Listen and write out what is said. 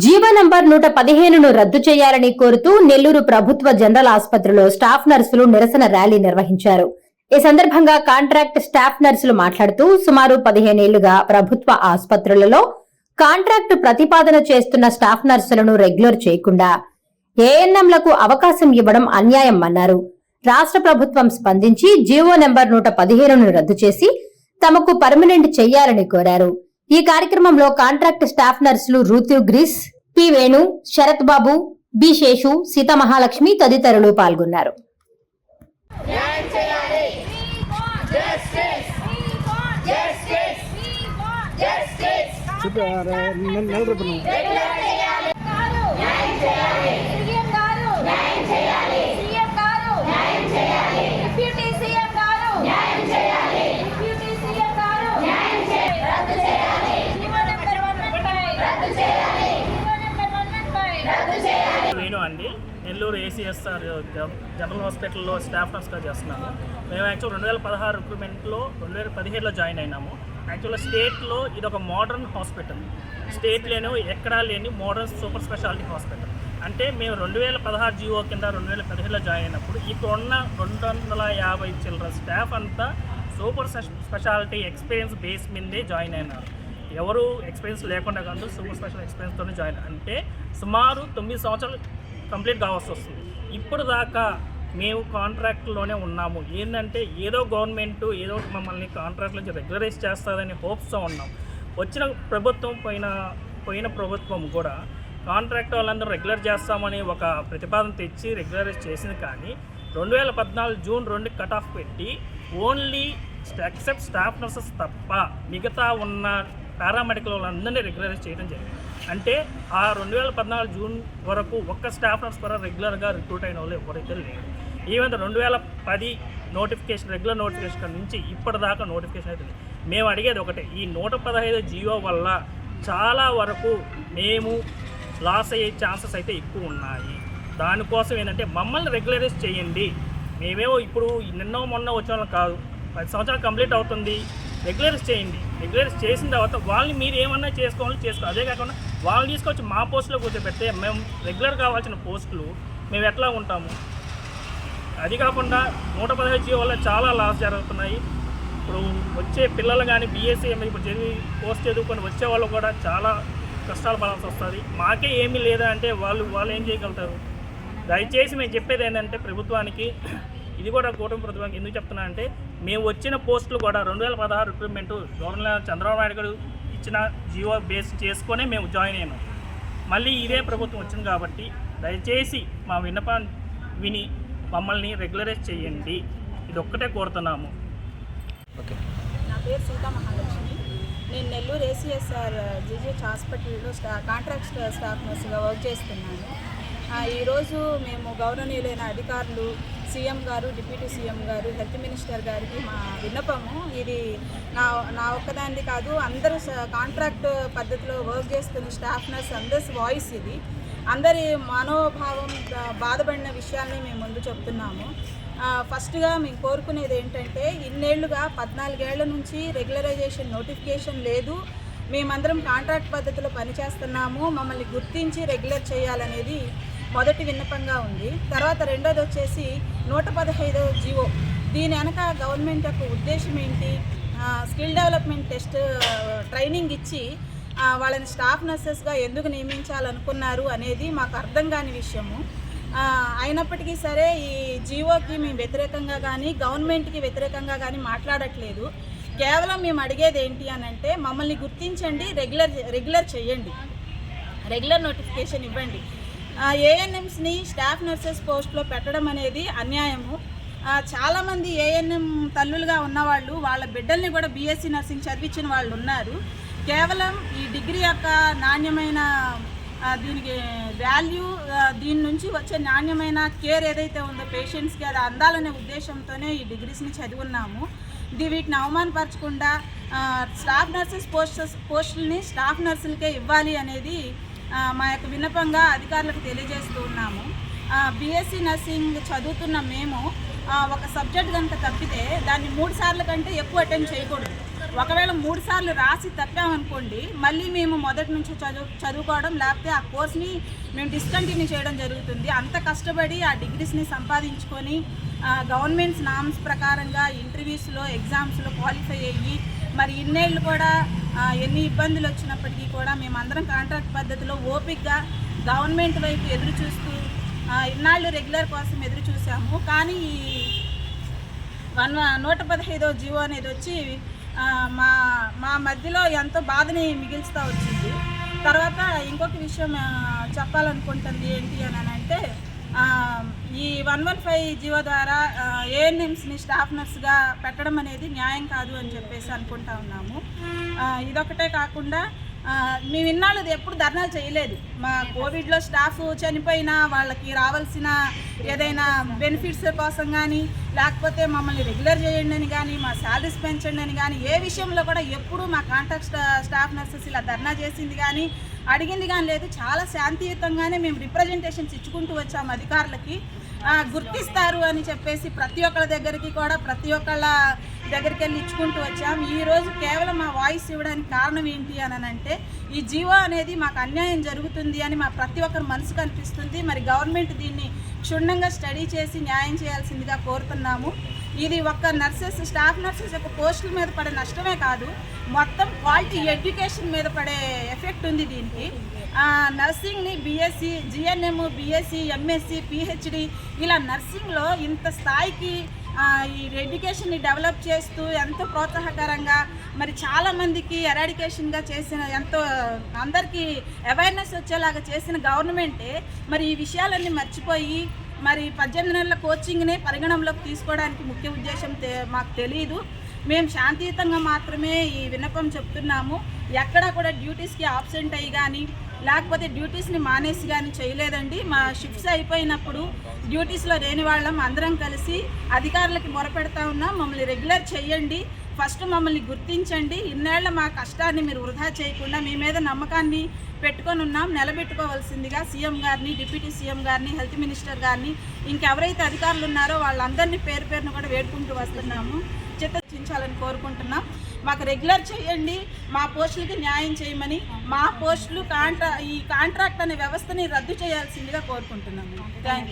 GO number 115ను రద్దు చేయాలని కోరుతూ నెల్లూరు ప్రభుత్వ జనరల్ ఆసుపత్రిలో స్టాఫ్ నర్సులు నిరసన ర్యాలీ నిర్వహించారు. ఈ సందర్భంగా కాంట్రాక్ట్ స్టాఫ్ నర్సులు మాట్లాడుతూ సుమారు 15 ఏళ్లుగా ప్రభుత్వ ఆసుపత్రులలో కాంట్రాక్టు ప్రతిపాదన చేస్తున్న స్టాఫ్ నర్సులను రెగ్యులర్ చేయకుండా ఏఎన్ఎంలకు అవకాశం ఇవ్వడం అన్యాయం అన్నారు. రాష్ట్ర ప్రభుత్వం స్పందించి జీవో నంబర్ 115ను రద్దు చేసి తమకు పర్మనెంట్ చేయాలని కోరారు. ఈ కార్యక్రమంలో కాంట్రాక్ట్ స్టాఫ్ నర్సులు Ruth Grace, P Venu, Sarath Babu, B Seshu, Sita Mahalakshmi తదితరులు పాల్గొన్నారు. వేణు అండి, నెల్లూరు ఏసీఎస్ఆర్ జనరల్ హాస్పిటల్లో స్టాఫ్ నర్స్గా చేస్తున్నాము. మేము యాక్చువల్ 2016 రిక్రూట్మెంట్లో 2017లో జాయిన్ అయినాము. యాక్చువల్గా స్టేట్లో ఇది ఒక మోడర్న్ హాస్పిటల్, స్టేట్లోనూ ఎక్కడా లేని మోడర్న్ సూపర్ స్పెషాలిటీ హాస్పిటల్. అంటే మేము 2016 జీవో కింద 2017లో జాయిన్ అయినప్పుడు ఇక్కడ ఉన్న 250 చిల్డ్రన్ స్టాఫ్ అంతా సూపర్ స్పెషాలిటీ ఎక్స్పీరియన్స్ బేస్ మీదే జాయిన్ అయినారు. ఎవరు ఎక్స్పీరియన్స్ లేకుండా కాదు, సూపర్ స్పెషల్ ఎక్స్పీరియన్స్తోనే జాయిన్. అంటే సుమారు 9 సంవత్సరాలు కంప్లీట్ కావాల్సి వస్తుంది. ఇప్పుడు దాకా మేము కాంట్రాక్ట్లోనే ఉన్నాము. ఏంటంటే ఏదో గవర్నమెంట్ ఏదో మమ్మల్ని కాంట్రాక్ట్ నుంచి రెగ్యులరైజ్ చేస్తుందని హోప్స్తో ఉన్నాం. వచ్చిన ప్రభుత్వం పోయిన ప్రభుత్వం కూడా కాంట్రాక్ట్ వాళ్ళందరూ రెగ్యులర్ చేస్తామని ఒక ప్రతిపాదన తెచ్చి రెగ్యులరైజ్ చేసింది. కానీ 2014 జూన్ 2 కట్ ఆఫ్ పెట్టి ఓన్లీ ఎక్సెప్ట్ స్టాఫ్ నర్సెస్ తప్ప మిగతా ఉన్న పారామెడికల్ వాళ్ళందరినీ రెగ్యులరైజ్ చేయడం జరిగింది. అంటే ఆ 2014 జూన్ వరకు ఒక్క స్టాఫ్ నర్స్ కూడా రెగ్యులర్గా రిక్రూట్ అయిన వాళ్ళు ఎవరైతే లేరు. ఈవెన్ 2010 నోటిఫికేషన్ రెగ్యులర్ నోటిఫికేషన్ నుంచి ఇప్పటిదాకా నోటిఫికేషన్ అయితే మేము అడిగేది ఒకటే, ఈ 115 జియో వల్ల చాలా వరకు మేము లాస్ అయ్యే ఛాన్సెస్ అయితే ఎక్కువ ఉన్నాయి. దానికోసం ఏంటంటే మమ్మల్ని రెగ్యులరైజ్ చేయండి. మేమేమో ఇప్పుడు నిన్నో మొన్న వచ్చిన వాళ్ళం కాదు, 10 సంవత్సరాలు కంప్లీట్ అవుతుంది. రెగ్యులరైజ్ చేయండి. రెగ్యులరైజ్ చేసిన తర్వాత వాళ్ళని మీరు ఏమన్నా చేసుకోవాలి. అదే కాకుండా వాళ్ళని తీసుకొచ్చి మా పోస్టులో కూర్చోబెడితే మేము రెగ్యులర్ కావాల్సిన పోస్టులు మేము ఎట్లా ఉంటాము? అది కాకుండా 115 జీవో వల్ల చాలా లాస్ జరుగుతున్నాయి. ఇప్పుడు వచ్చే పిల్లలు కానీ బీఎస్సీ ఇప్పుడు పోస్ట్ చదువుకొని వచ్చే వాళ్ళు కూడా చాలా కష్టాలు పడాల్సి వస్తుంది. మాకే ఏమీ లేదా అంటే వాళ్ళు ఏం చేయగలుగుతారు? దయచేసి మేము చెప్పేది ఏంటంటే ప్రభుత్వానికి, ఇది కూడా కూటమి ప్రభుత్వానికి ఎందుకు చెప్తున్నా అంటే, మేము వచ్చిన పోస్టులు కూడా 2016 రిక్రూట్మెంట్ గవర్నర్ చంద్రబాబు నాయుడు గారు ఇచ్చిన జీవో బేస్ చేసుకొనే మేము జాయిన్ అయినాం. మళ్ళీ ఇదే ప్రభుత్వం వచ్చింది కాబట్టి దయచేసి మా విన్నపాన్ని విని మమ్మల్ని రెగ్యులరైజ్ చేయండి. ఇది ఒక్కటే కోరుతున్నాము. నా పేరు సీతా మహాలక్ష్మి. నేను నెల్లూరు ఏసీఎస్ఆర్ జీజీహెచ్ హాస్పిటల్లో కాంట్రాక్ట్ స్టాఫ్ నర్సుగా వర్క్ చేస్తున్నాను. ఈరోజు మేము గౌరవనీయులైన అధికారులు, సీఎం గారు, డిప్యూటీ సీఎం గారు, హెల్త్ మినిస్టర్ గారికి మా విన్నపము, ఇది నా ఒక్కదానిది కాదు, అందరూ కాంట్రాక్ట్ పద్ధతిలో వర్క్ చేస్తున్న స్టాఫ్ నర్స్ అందరి వాయిస్ ఇది. అందరి మనోభావం బాధపడిన విషయాల్ని మేము ముందు చెప్తున్నాము. ఫస్ట్గా మేము కోరుకునేది ఏంటంటే, ఇన్నేళ్లుగా 14 ఏళ్ల నుంచి రెగ్యులరైజేషన్ నోటిఫికేషన్ లేదు. మేమందరం కాంట్రాక్ట్ పద్ధతిలో పనిచేస్తున్నాము, మమ్మల్ని గుర్తించి రెగ్యులర్ చేయాలనేది మొదటి విన్నపంగా ఉంది. తర్వాత రెండోది వచ్చేసి 115 జీవో. దీని వెనక గవర్నమెంట్ యొక్క ఉద్దేశం ఏంటి? స్కిల్ డెవలప్మెంట్ టెస్ట్ ట్రైనింగ్ ఇచ్చి వాళ్ళని స్టాఫ్ నర్సెస్గా ఎందుకు నియమించాలనుకున్నారు అనేది మాకు అర్థం కాని విషయము. అయినప్పటికీ సరే, ఈ జీవోకి మేము వ్యతిరేకంగా కానీ గవర్నమెంట్కి వ్యతిరేకంగా కానీ మాట్లాడట్లేదు. కేవలం మేము అడిగేది ఏంటి అని అంటే, మమ్మల్ని గుర్తించండి, రెగ్యులర్ చేయండి, రెగ్యులర్ నోటిఫికేషన్ ఇవ్వండి. ఏఎన్ఎంస్ని స్టాఫ్ నర్సెస్ పోస్ట్లో పెట్టడం అనేది అన్యాయము. చాలామంది ఏఎన్ఎం తల్లులుగా ఉన్నవాళ్ళు వాళ్ళ బిడ్డల్ని కూడా బీఎస్సీ నర్సింగ్ చదివించిన వాళ్ళు ఉన్నారు. కేవలం ఈ డిగ్రీ యొక్క నాణ్యమైన దీనికి వాల్యూ, దీని నుంచి వచ్చే నాణ్యమైన కేర్ ఏదైతే ఉందో పేషెంట్స్కి అది అందాలనే ఉద్దేశంతోనే ఈ డిగ్రీస్ని చదివున్నాము. వీటిని అవమానపరచకుండా స్టాఫ్ నర్సెస్ పోస్టుల్ని స్టాఫ్ నర్సులకే ఇవ్వాలి అనేది మా యొక్క విన్నపంగా అధికారులకు తెలియజేస్తూ ఉన్నాము. బీఎస్సీ నర్సింగ్ చదువుతున్న మేము ఒక సబ్జెక్ట్ కనుక తప్పితే దాన్ని 3 సార్లు కంటే ఎక్కువ అటెంప్ట్ చేయకూడదు. ఒకవేళ 3 సార్లు రాసి తప్పామనుకోండి, మళ్ళీ మేము మొదటి నుంచి చదువుకోవడం, లేకపోతే ఆ కోర్స్ని మేము డిస్కంటిన్యూ చేయడం జరుగుతుంది. అంత కష్టపడి ఆ డిగ్రీస్ని సంపాదించుకొని గవర్నమెంట్స్ నామ్స్ ప్రకారంగా ఇంటర్వ్యూస్లో ఎగ్జామ్స్లో క్వాలిఫై అయ్యి మరి ఇన్నేళ్ళు కూడా ఎన్ని ఇబ్బందులు వచ్చినప్పటికీ కూడా మేమందరం కాంట్రాక్ట్ పద్ధతిలో ఓపికగా గవర్నమెంట్ వైపు ఎదురు చూస్తూ ఇన్నాళ్ళు రెగ్యులర్ కోసం ఎదురు చూసాము. కానీ ఈ 115వ జీవో అనేది వచ్చి మా మధ్యలో ఎంతో బాధని మిగిల్స్తూ వచ్చింది. తర్వాత ఇంకొక విషయం చెప్పాలనుకుంటుంది ఏంటి అని అంటే, ఈ 115 జీవో ద్వారా ఏఎన్ఎంస్ని స్టాఫ్ నర్స్గా పెట్టడం అనేది న్యాయం కాదు అని చెప్పేసి అనుకుంటా ఉన్నాము. ఇదొకటే కాకుండా మేము ఇన్నాళ్ళు ఎప్పుడు ధర్నాలు చేయలేదు. మా కోవిడ్లో స్టాఫ్ చనిపోయినా వాళ్ళకి రావాల్సిన ఏదైనా బెనిఫిట్స్ కోసం కానీ, లేకపోతే మమ్మల్ని రెగ్యులర్ చేయండి అని కానీ, మా శాలరీస్ పెంచండి అని కానీ, ఏ విషయంలో కూడా ఎప్పుడూ మా కాంట్రాక్ట్ స్టాఫ్ నర్సెస్ ఇలా ధర్నా చేసింది కానీ అడిగింది కానీ లేదు. చాలా శాంతియుతంగానే మేము రిప్రజెంటేషన్స్ ఇచ్చుకుంటూ వచ్చాము అధికారులకి. గుర్తిస్తారు అని చెప్పేసి ప్రతి ఒక్కళ్ళ దగ్గరికి కూడా ప్రతి ఒక్కళ్ళ దగ్గరికి వెళ్ళి ఇచ్చుకుంటూ వచ్చాము. ఈరోజు కేవలం మా వాయిస్ ఇవ్వడానికి కారణం ఏంటి అని అంటే, ఈ జీవో అనేది మాకు అన్యాయం జరుగుతుంది అని మా ప్రతి ఒక్కరి మనసుకు అనిపిస్తుంది. మరి గవర్నమెంట్ దీన్ని క్షుణ్ణంగా స్టడీ చేసి న్యాయం చేయాల్సిందిగా కోరుతున్నాము. ఇది ఒక్క నర్సెస్ స్టాఫ్ నర్సెస్ యొక్క పోస్టుల మీద పడే నష్టమే కాదు, మొత్తం క్వాలిటీ ఎడ్యుకేషన్ మీద పడే ఎఫెక్ట్ ఉంది దీనికి. నర్సింగ్ని BSc, GNM, BSc, MSc, PhD ఇలా నర్సింగ్లో ఇంత స్థాయికి ఈ ఎడ్యుకేషన్ని డెవలప్ చేస్తూ ఎంతో ప్రోత్సాహకరంగా మరి చాలామందికి ఎరాడికేషన్గా చేసిన, ఎంతో అందరికీ అవేర్నెస్ వచ్చేలాగా చేసిన గవర్నమెంటే మరి ఈ విషయాలన్నీ మర్చిపోయి మరి 18 నెలల కోచింగ్నే పరిగణనలోకి తీసుకోవడానికి ముఖ్య ఉద్దేశం మాకు తెలియదు. మేము శాంతియుతంగా మాత్రమే ఈ విన్నపం చెప్తున్నాము. ఎక్కడా కూడా డ్యూటీస్కి ఆబ్సెంట్ అయ్యి కానీ, లేకపోతే డ్యూటీస్ని మానేసి కానీ చేయలేదండి. మా షిఫ్ట్స్ అయిపోయినప్పుడు డ్యూటీస్లో లేని వాళ్ళం అందరం కలిసి అధికారులకి మొరపెడతా ఉన్నాం, మమ్మల్ని రెగ్యులర్ చేయండి, ఫస్ట్ మమ్మల్ని గుర్తించండి, ఇన్నేళ్ల మా కష్టాన్ని మీరు వృధా చేయకుండా మీ మీద నమ్మకాన్ని పెట్టుకొని ఉన్నాం, నిలబెట్టుకోవాల్సిందిగా సీఎం గారిని, డిప్యూటీ సీఎం గారిని, హెల్త్ మినిస్టర్ గారిని, ఇంకెవరైతే అధికారులు ఉన్నారో వాళ్ళందరినీ పేరు పేరును కూడా వేడుకుంటూ వస్తున్నాము. చిత్తచించాలని కోరుకుంటున్నాం. మాకు రెగ్యులర్ చేయండి, మా పోస్టులకి న్యాయం చేయమని, మా పోస్టులు ఈ కాంట్రాక్ట్ అనే వ్యవస్థని రద్దు చేయాల్సిందిగా కోరుకుంటున్నాము. Thank you.